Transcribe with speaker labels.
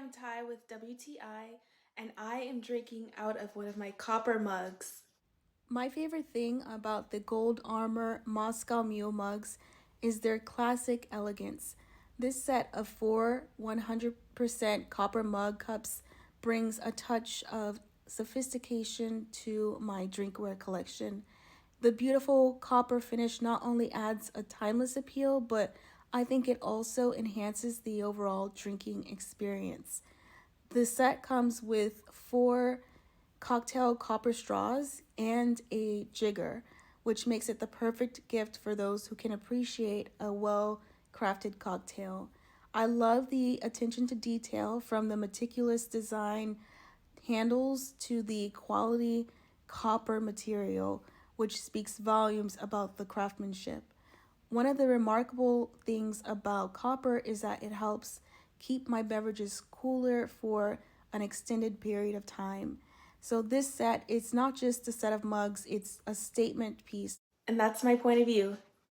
Speaker 1: I'm Ty with WTI, and I am drinking out of one of my copper mugs. My favorite thing about the gold Armour Moscow Mule Mugs is their classic elegance. This set of four 100% copper mug cups brings a touch of sophistication to my drinkware collection. The beautiful copper finish not only adds a timeless appeal, but I think it also enhances the overall drinking experience. The set comes with four cocktail copper straws and a jigger, which makes it the perfect gift for those who can appreciate a well crafted cocktail. I love the attention to detail, from the meticulous design handles to the quality copper material, which speaks volumes about the craftsmanship. One of the remarkable things about copper is that it helps keep my beverages cooler for an extended period of time. So this set, it's not just a set of mugs, it's a statement piece. And that's my point of view.